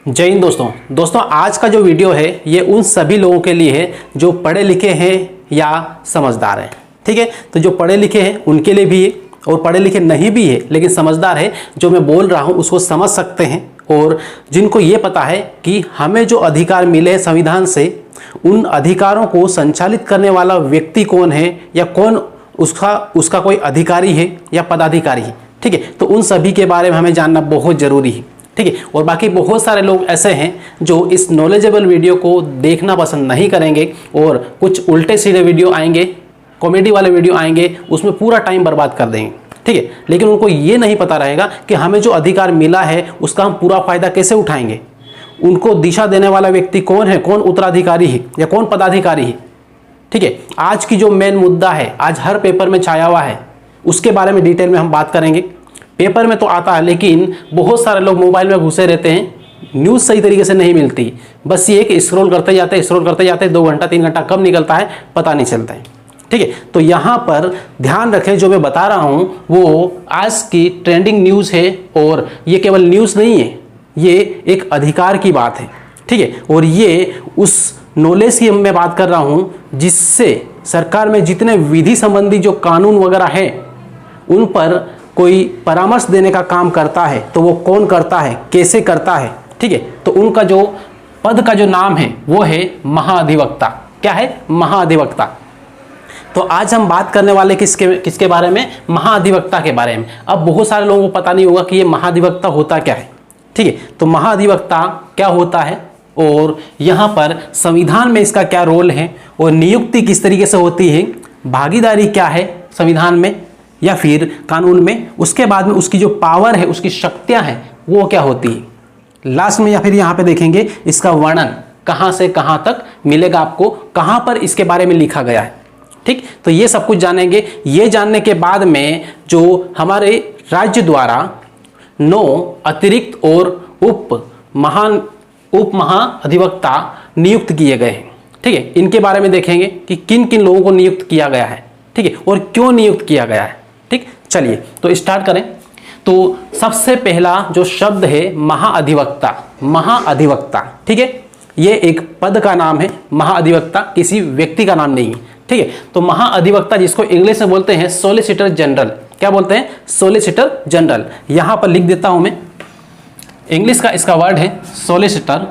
जय हिंद दोस्तों आज का जो वीडियो है ये उन सभी लोगों के लिए है जो पढ़े लिखे हैं या समझदार हैं। ठीक है, तो जो पढ़े लिखे हैं उनके लिए भी है और पढ़े लिखे नहीं भी है लेकिन समझदार है, जो मैं बोल रहा हूँ उसको समझ सकते हैं और जिनको ये पता है कि हमें जो अधिकार मिले हैं संविधान से, उन अधिकारों को संचालित करने वाला व्यक्ति कौन है या कौन उसका कोई अधिकारी है या पदाधिकारी है। ठीक है, तो उन सभी के बारे में हमें जानना बहुत ज़रूरी है। ठीक है, और बाकी बहुत सारे लोग ऐसे हैं जो इस नॉलेजेबल वीडियो को देखना पसंद नहीं करेंगे और कुछ उल्टे सीधे वीडियो आएंगे, कॉमेडी वाले वीडियो आएंगे, उसमें पूरा टाइम बर्बाद कर देंगे। ठीक है, लेकिन उनको ये नहीं पता रहेगा कि हमें जो अधिकार मिला है उसका हम पूरा फायदा कैसे उठाएंगे, उनको दिशा देने वाला व्यक्ति कौन है, कौन उत्तराधिकारी है या कौन पदाधिकारी है। ठीक है, आज की जो मेन मुद्दा है, आज हर पेपर में छाया हुआ है, उसके बारे में डिटेल में हम बात करेंगे। पेपर में तो आता है लेकिन बहुत सारे लोग मोबाइल में घुसे रहते हैं, न्यूज़ सही तरीके से नहीं मिलती, बस ये कि स्क्रॉल करते जाते 2 घंटा 3 घंटा कब निकलता है पता नहीं चलता है। ठीक है, तो यहाँ पर ध्यान रखें, जो मैं बता रहा हूँ वो आज की ट्रेंडिंग न्यूज़ है और ये केवल न्यूज़ नहीं है, ये एक अधिकार की बात है। ठीक है, और ये उस नॉलेज की मैं बात कर रहा हूँ जिससे सरकार में जितने विधि संबंधी जो कानून वगैरह है उन पर कोई परामर्श देने का काम करता है, तो वो कौन करता है, कैसे करता है। ठीक है, तो उनका जो पद का जो नाम है वो है महाधिवक्ता। क्या है? महाधिवक्ता। तो आज हम बात करने वाले किसके बारे में? महाधिवक्ता के बारे में। अब बहुत सारे लोगों को पता नहीं होगा कि ये महाधिवक्ता होता क्या है। ठीक है, तो महाधिवक्ता क्या होता है और यहाँ पर संविधान में इसका क्या रोल है और नियुक्ति किस तरीके से होती है, भागीदारी क्या है संविधान में या फिर कानून में, उसके बाद में उसकी जो पावर है, उसकी शक्तियां हैं वो क्या होती है, लास्ट में या फिर यहाँ पे देखेंगे इसका वर्णन कहाँ से कहाँ तक मिलेगा आपको, कहाँ पर इसके बारे में लिखा गया है। ठीक, तो ये सब कुछ जानेंगे। ये जानने के बाद में जो हमारे राज्य द्वारा 9 अतिरिक्त और उप महाधिवक्ता नियुक्त किए गए हैं। ठीक है, इनके बारे में देखेंगे कि किन किन लोगों को नियुक्त किया गया है। ठीक है, और क्यों नियुक्त किया गया है। ठीक, चलिए तो स्टार्ट करें। तो सबसे पहला जो शब्द है महाधिवक्ता। महाधिवक्ता, ठीक है, ये एक पद का नाम है। महाधिवक्ता किसी व्यक्ति का नाम नहीं है। ठीक है, तो महाधिवक्ता जिसको इंग्लिश में बोलते हैं सॉलिसिटर जनरल। क्या बोलते हैं? Solicitor general. यहां पर लिख देता हूं मैं, इंग्लिश का इसका वर्ड है सॉलिसिटर।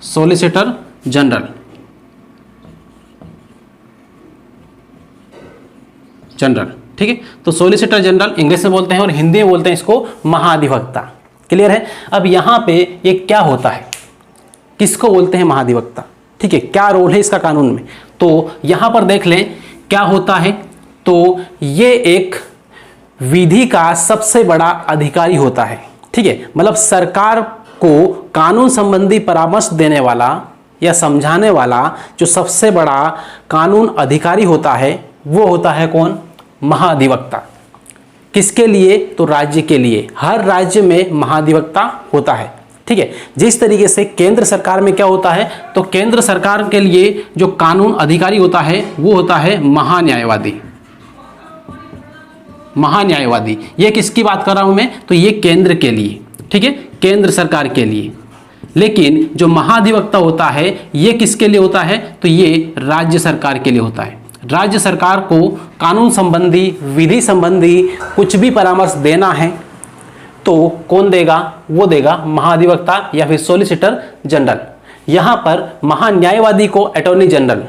Solicitor general, general. ठीक है, तो सॉलिसिटर जनरल इंग्लिश में बोलते हैं और हिंदी में बोलते हैं इसको महाधिवक्ता। क्लियर है? अब यहाँ पे ये क्या होता है, किसको बोलते हैं महाधिवक्ता? ठीक है, क्या रोल है इसका कानून में, तो यहाँ पर देख लें क्या होता है। तो ये एक विधि का सबसे बड़ा अधिकारी होता है। ठीक है, मतलब सरकार को कानून संबंधी परामर्श देने वाला या समझाने वाला जो सबसे बड़ा कानून अधिकारी होता है वो होता है कौन? महाधिवक्ता। किसके लिए? तो राज्य के लिए। हर राज्य में महाधिवक्ता होता है। ठीक है, जिस तरीके से केंद्र सरकार में क्या होता है, तो केंद्र सरकार के लिए जो कानून अधिकारी होता है वो होता है महान्यायवादी। महान्यायवादी, ये किसकी बात कर रहा हूं मैं? तो ये केंद्र के लिए। ठीक है, केंद्र सरकार के लिए। लेकिन जो महाधिवक्ता होता है ये किसके लिए होता है? तो ये राज्य सरकार के लिए होता है। राज्य सरकार को कानून संबंधी, विधि संबंधी कुछ भी परामर्श देना है तो कौन देगा? वो देगा महाधिवक्ता या फिर सॉलिसिटर जनरल। यहाँ पर महान्यायवादी को अटॉर्नी जनरल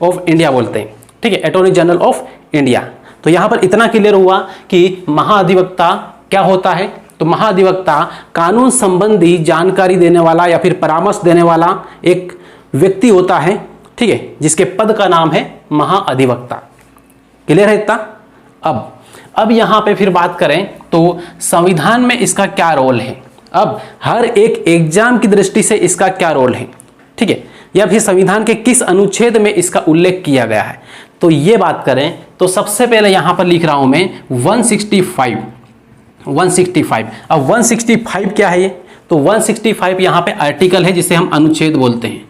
ऑफ इंडिया बोलते हैं। ठीक है, अटॉर्नी जनरल ऑफ इंडिया। तो यहाँ पर इतना क्लियर हुआ कि महाधिवक्ता क्या होता है। तो महाधिवक्ता कानून संबंधी जानकारी देने वाला या फिर परामर्श देने वाला एक व्यक्ति होता है। ठीक है, जिसके पद का नाम है महाधिवक्ता। क्लियर है इतना? अब यहां पे फिर बात करें तो संविधान में इसका क्या रोल है। अब हर एक एग्जाम की दृष्टि से इसका क्या रोल है, ठीक है, या फिर संविधान के किस अनुच्छेद में इसका उल्लेख किया गया है, तो ये बात करें तो सबसे पहले यहां पर लिख रहा हूं मैं 165। अब 165 क्या है ये? तो 165 यहां पे आर्टिकल है जिसे हम अनुच्छेद बोलते हैं।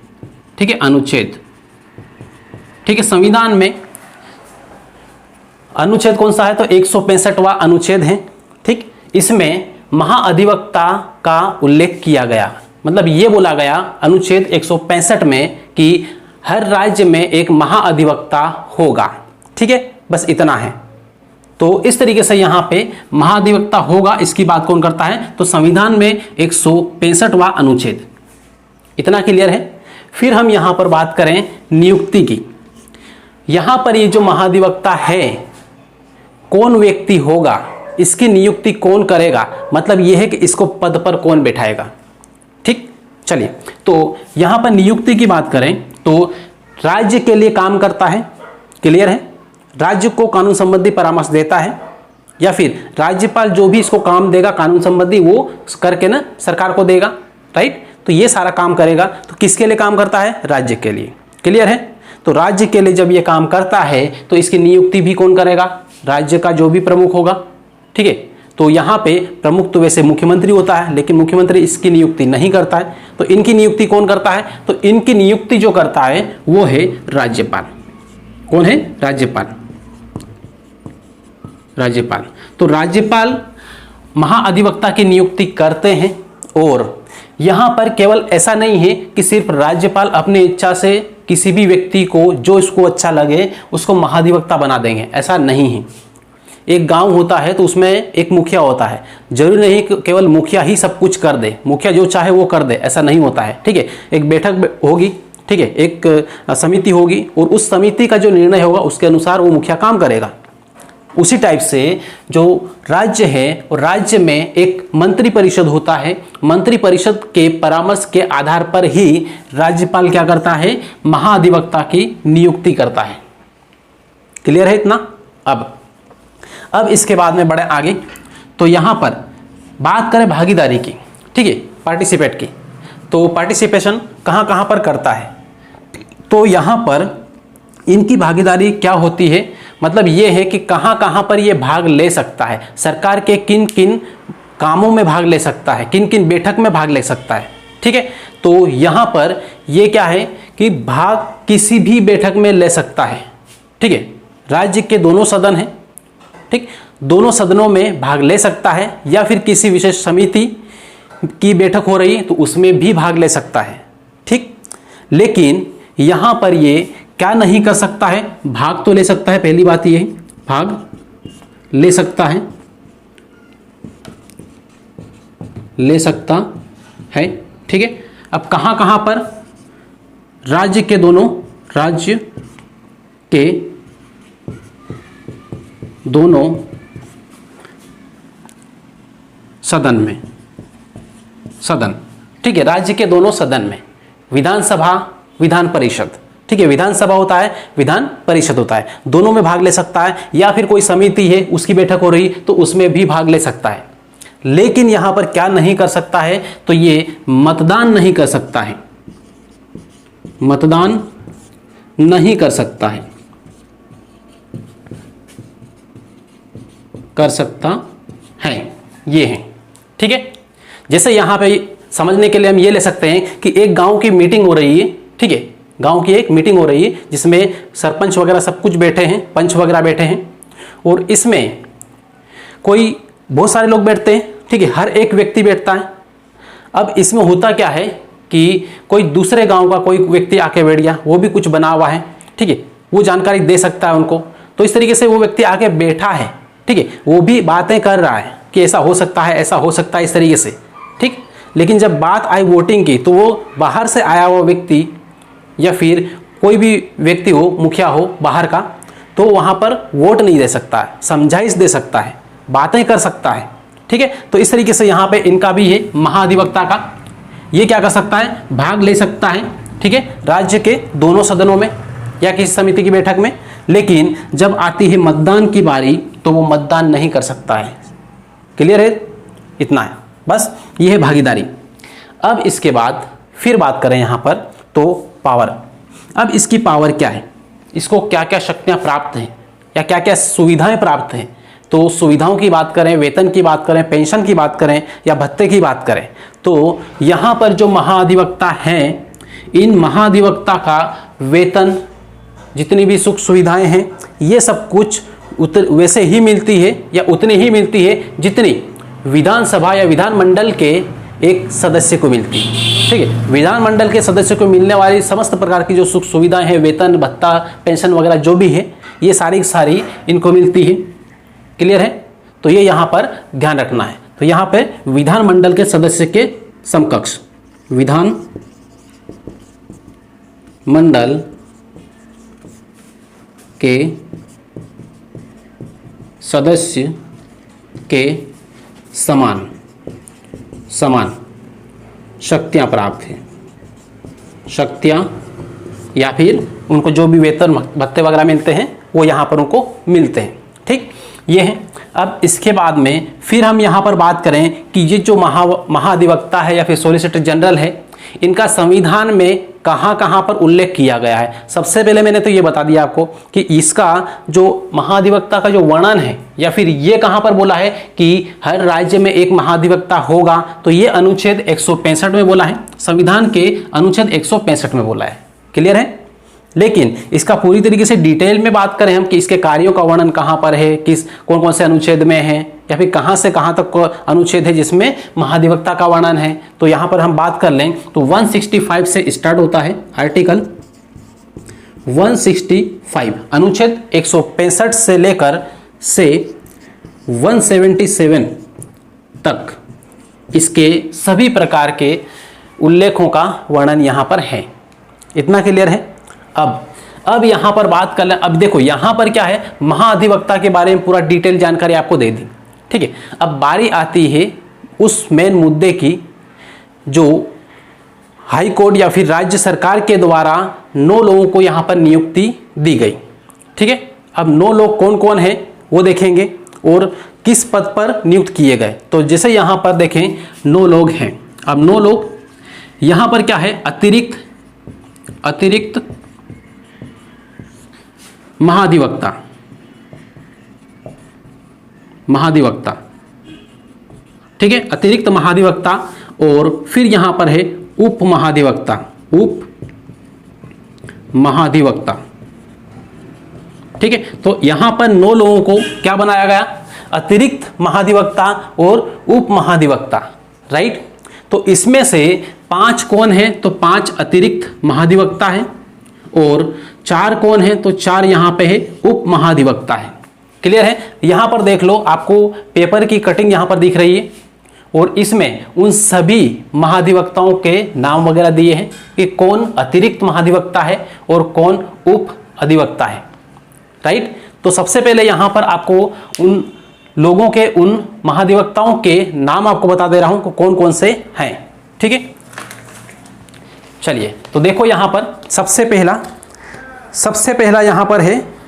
ठीक है, अनुच्छेद। ठीक है, संविधान में अनुच्छेद कौन सा है? तो 165वां अनुच्छेद है। ठीक, इसमें महाअधिवक्ता का उल्लेख किया गया। मतलब ये बोला गया अनुच्छेद 165 में कि हर राज्य में एक महाअधिवक्ता होगा। ठीक है, बस इतना है। तो इस तरीके से यहाँ पे महाअधिवक्ता होगा, इसकी बात कौन करता है? तो संविधान में 165वां अनुच्छेद। इतना क्लियर है। फिर हम यहाँ पर बात करें नियुक्ति की। यहाँ पर ये जो महाअधिवक्ता है, कौन व्यक्ति होगा, इसकी नियुक्ति कौन करेगा, मतलब यह है कि इसको पद पर कौन बैठाएगा। ठीक, चलिए तो यहाँ पर नियुक्ति की बात करें तो राज्य के लिए काम करता है, क्लियर है, राज्य को कानून संबंधी परामर्श देता है, या फिर राज्यपाल जो भी इसको काम देगा कानून संबंधी वो करके ना सरकार को देगा, राइट। तो ये सारा काम करेगा। तो किसके लिए काम करता है? राज्य के लिए, क्लियर है। तो राज्य के लिए जब ये काम करता है तो इसकी नियुक्ति भी कौन करेगा? राज्य का जो भी प्रमुख होगा। ठीक है, तो यहाँ पे प्रमुख तो वैसे मुख्यमंत्री होता है, लेकिन मुख्यमंत्री इसकी नियुक्ति नहीं करता है। तो इनकी नियुक्ति कौन करता है? तो इनकी नियुक्ति जो करता है वो है राज्यपाल। कौन है? राज्यपाल। राज्यपाल। तो राज्यपाल महाअधिवक्ता की नियुक्ति करते हैं। और यहाँ पर केवल ऐसा नहीं है कि सिर्फ राज्यपाल अपनी इच्छा से किसी भी व्यक्ति को जो इसको अच्छा लगे उसको महाअधिवक्ता बना देंगे, ऐसा नहीं है। एक गांव होता है तो उसमें एक मुखिया होता है, जरूरी नहीं कि केवल मुखिया ही सब कुछ कर दे, मुखिया जो चाहे वो कर दे, ऐसा नहीं होता है। ठीक है, एक बैठक होगी, ठीक है, एक समिति होगी और उस समिति का जो निर्णय होगा उसके अनुसार वो मुखिया काम करेगा। उसी टाइप से जो राज्य है और राज्य में एक मंत्री परिषद होता है, मंत्री परिषद के परामर्श के आधार पर ही राज्यपाल क्या करता है? महाअधिवक्ता की नियुक्ति करता है। क्लियर है इतना? अब इसके बाद में बढ़े आगे। तो यहाँ पर बात करें भागीदारी की, ठीक है, पार्टिसिपेट की। तो पार्टिसिपेशन कहाँ कहाँ पर करता है? तो यहाँ पर इनकी भागीदारी क्या होती है? मतलब ये है कि कहाँ कहाँ पर ये भाग ले सकता है, सरकार के किन किन कामों में भाग ले सकता है, किन किन बैठक में भाग ले सकता है। ठीक है, तो यहाँ पर ये क्या है कि भाग किसी भी बैठक में ले सकता है। ठीक है, राज्य के दोनों सदन हैं, ठीक, दोनों सदनों में भाग ले सकता है, या फिर किसी विशेष समिति की बैठक हो रही है तो उसमें भी भाग ले सकता है। ठीक, लेकिन यहाँ पर ये क्या नहीं कर सकता है? भाग तो ले सकता है, पहली बात ये है, भाग ले सकता है, ले सकता है। ठीक है, अब कहाँ कहाँ पर? राज्य के दोनों सदन में, सदन, ठीक है, राज्य के दोनों सदन में, विधानसभा, विधान परिषद, ठीक है, विधानसभा होता है, विधान परिषद होता है, दोनों में भाग ले सकता है, या फिर कोई समिति है उसकी बैठक हो रही तो उसमें भी भाग ले सकता है। लेकिन यहां पर क्या नहीं कर सकता है? तो ये मतदान नहीं कर सकता है, मतदान नहीं कर सकता है, कर सकता है, ये है। ठीक है, जैसे यहां पे समझने के लिए हम ये ले सकते हैं कि एक गांव की मीटिंग हो रही है, ठीक है, गांव की एक मीटिंग हो रही है जिसमें सरपंच वगैरह सब कुछ बैठे हैं, पंच वगैरह बैठे हैं, और इसमें कोई बहुत सारे लोग बैठते हैं, ठीक है, हर एक व्यक्ति बैठता है। अब इसमें होता क्या है कि कोई दूसरे गांव का कोई व्यक्ति आके बैठ गया, वो भी कुछ बना हुआ है, ठीक है, वो जानकारी दे सकता है उनको, तो इस तरीके से वो व्यक्ति आके बैठा है, ठीक है, वो भी बातें कर रहा है कि ऐसा हो सकता है, ऐसा हो सकता है, इस तरीके से। ठीक, लेकिन जब बात आई वोटिंग की तो वो बाहर से आया हुआ व्यक्ति या फिर कोई भी व्यक्ति हो, मुखिया हो बाहर का, तो वहाँ पर वोट नहीं दे सकता है, समझाइश दे सकता है, बातें कर सकता है। ठीक है, तो इस तरीके से यहाँ पे इनका भी है महाअधिवक्ता का, ये क्या कर सकता है? भाग ले सकता है, ठीक है, राज्य के दोनों सदनों में या किसी समिति की बैठक में, लेकिन जब आती है मतदान की बारी तो वो मतदान नहीं कर सकता है। क्लियर है? इतना है बस, ये है भागीदारी। अब इसके बाद फिर बात करें यहाँ पर तो पावर। अब इसकी पावर क्या है, इसको क्या क्या शक्तियाँ प्राप्त हैं या क्या क्या सुविधाएं प्राप्त हैं? तो सुविधाओं की बात करें, वेतन की बात करें, पेंशन की बात करें या भत्ते की बात करें, तो यहाँ पर जो महाअधिवक्ता हैं, इन महाअधिवक्ता का वेतन, जितनी भी सुख सुविधाएं हैं, ये सब कुछ वैसे ही मिलती है या उतनी ही मिलती है जितनी विधानसभा या विधानमंडल के एक सदस्य को मिलती है। ठीक है, विधानमंडल के सदस्य को मिलने वाली समस्त प्रकार की जो सुख सुविधाएं हैं, वेतन भत्ता पेंशन वगैरह जो भी है, ये सारी की सारी इनको मिलती है। क्लियर है? तो ये यहाँ पर ध्यान रखना है। तो यहाँ पे विधानमंडल के सदस्य के समकक्ष विधान मंडल के सदस्य के समान शक्तियां प्राप्त हैं, शक्तियां या फिर उनको जो भी वेतन भत्ते वगैरह मिलते हैं वो यहाँ पर उनको मिलते हैं। ठीक, ये है। अब इसके बाद में फिर हम यहाँ पर बात करें कि ये जो महाधिवक्ता है या फिर सॉलिसिटर जनरल है, इनका संविधान में कहाँ कहाँ पर उल्लेख किया गया है। सबसे पहले मैंने तो ये बता दिया आपको कि इसका जो महाधिवक्ता का जो वर्णन है या फिर ये कहाँ पर बोला है कि हर राज्य में एक महाधिवक्ता होगा, तो ये अनुच्छेद 165 में बोला है, संविधान के अनुच्छेद 165 में बोला है। क्लियर है? लेकिन इसका पूरी तरीके से डिटेल में बात करें हम कि इसके कार्यों का वर्णन कहाँ पर है, किस कौन कौन से अनुच्छेद में है या फिर कहाँ से कहाँ तक अनुच्छेद है जिसमें महाधिवक्ता का वर्णन है, तो यहाँ पर हम बात कर लें तो 165 से स्टार्ट होता है आर्टिकल 165, अनुच्छेद 165 से लेकर से 177 तक इसके सभी प्रकार के उल्लेखों का वर्णन यहाँ पर है। इतना क्लियर है? अब यहां पर बात कर लें। अब देखो यहां पर क्या है, महाधिवक्ता के बारे में पूरा डिटेल जानकारी आपको दे दी। ठीक है, अब बारी आती है उस मेन मुद्दे की जो हाई कोर्ट या फिर राज्य सरकार के द्वारा 9 लोगों को यहां पर नियुक्ति दी गई। ठीक है, अब 9 लोग कौन कौन है वो देखेंगे और किस पद पर नियुक्त किए गए। तो जैसे यहां पर देखें 9 लोग हैं। अब 9 लोग यहां पर क्या है, अतिरिक्त महाधिवक्ता। ठीक है, अतिरिक्त महाधिवक्ता। और फिर यहां पर है उप महाधिवक्ता। ठीक है, तो यहां पर 9 लोगों को क्या बनाया गया, अतिरिक्त महाधिवक्ता और उप महाधिवक्ता। राइट, तो इसमें से 5 कौन है, तो 5 अतिरिक्त महाधिवक्ता है और 4 कौन है, तो 4 यहां पे है उप महाधिवक्ता है। क्लियर है? यहां पर देख लो, आपको पेपर की कटिंग यहां पर दिख रही है और इसमें उन सभी महाधिवक्ताओं के नाम वगैरह दिए हैं कि कौन अतिरिक्त महाधिवक्ता है और कौन उप अधिवक्ता है। राइट, तो सबसे पहले यहां पर आपको उन लोगों के, उन महाधिवक्ताओं के नाम आपको बता दे रहा हूं कि कौन कौन से हैं। ठीक है, चलिए तो देखो यहां पर सबसे पहला यहां पर है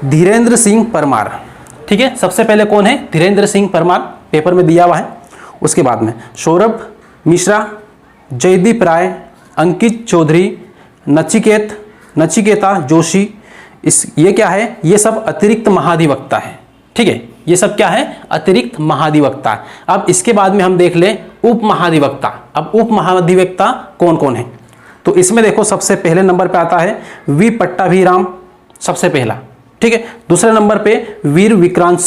धीरेन्द्र सिंह परमार। ठीक है, सबसे पहले कौन है, धीरेन्द्र सिंह परमार, पेपर में दिया हुआ है। उसके बाद में सौरभ मिश्रा, जयदीप राय, अंकित चौधरी, नचिकेता जोशी, ये क्या है, ये सब अतिरिक्त महाधिवक्ता है। ठीक है, ये सब क्या है, अतिरिक्त महाधिवक्ता। अब इसके बाद में हम देख लें उप महाधिवक्ता। अब उप महाधिवक्ता कौन कौन है, तो इसमें देखो सबसे पहले नंबर पे आता है वी पट्टाभिराम, सबसे पहला। ठीक है, दूसरे नंबर पे वीर विक्रांत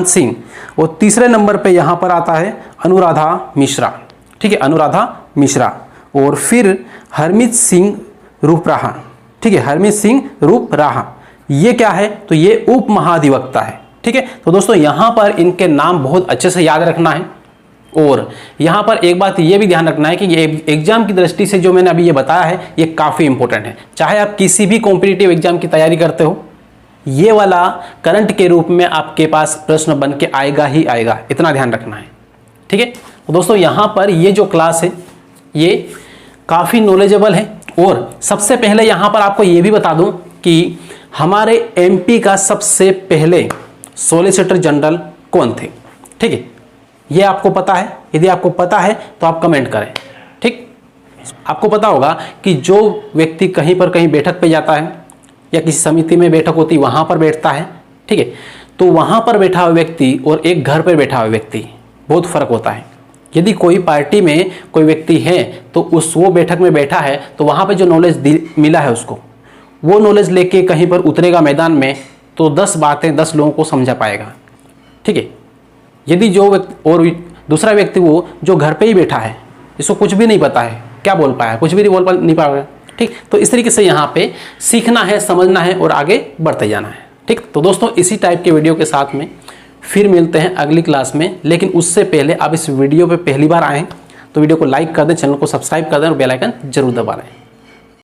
सिंह और तीसरे नंबर पे यहां पर आता है अनुराधा मिश्रा। ठीक है, अनुराधा मिश्रा और फिर हरमीत सिंह रूपराहा। ठीक है, हरमीत सिंह रूपराहा, ये क्या है, तो ये उप महाधिवक्ता है। ठीक है, तो दोस्तों यहां पर इनके नाम बहुत अच्छे से याद रखना है। और यहाँ पर एक बात ये भी ध्यान रखना है कि ये एग्जाम की दृष्टि से जो मैंने अभी ये बताया है ये काफ़ी इंपॉर्टेंट है। चाहे आप किसी भी कॉम्पिटिटिव एग्जाम की तैयारी करते हो, ये वाला करंट के रूप में आपके पास प्रश्न बन के आएगा ही आएगा, इतना ध्यान रखना है। ठीक है, तो दोस्तों यहाँ पर ये जो क्लास है ये काफ़ी नॉलेजेबल है। और सबसे पहले यहाँ पर आपको ये भी बता दूँ कि हमारे MP का सबसे पहले सॉलिसिटर जनरल कौन थे। ठीक है, ये आपको पता है, यदि आपको पता है तो आप कमेंट करें। ठीक, आपको पता होगा कि जो व्यक्ति कहीं बैठक पे जाता है या किसी समिति में बैठक होती वहां पर बैठता है। ठीक है, तो वहां पर बैठा हुआ व्यक्ति और एक घर पर बैठा हुआ व्यक्ति बहुत फर्क होता है। यदि कोई पार्टी में कोई व्यक्ति है तो वो बैठक में बैठा है तो वहां पर जो नॉलेज मिला है उसको, वो नॉलेज लेके कहीं पर उतरेगा मैदान में तो 10 बातें 10 लोगों को समझा पाएगा। ठीक है, यदि जो व्यक्ति और दूसरा व्यक्ति वो जो घर पे ही बैठा है, इसको कुछ भी नहीं पता है, क्या बोल पाया, कुछ भी नहीं पा रहा है, ठीक। तो इस तरीके से यहाँ पे सीखना है, समझना है और आगे बढ़ते जाना है, ठीक। तो दोस्तों इसी टाइप के वीडियो के साथ में फिर मिलते हैं अगली क्लास में। लेकिन उससे पहले आप इस वीडियो पे पहली बार आए हैं तो वीडियो को लाइक कर दें, चैनल को सब्सक्राइब कर दें और बेल आइकन जरूर दबा लें।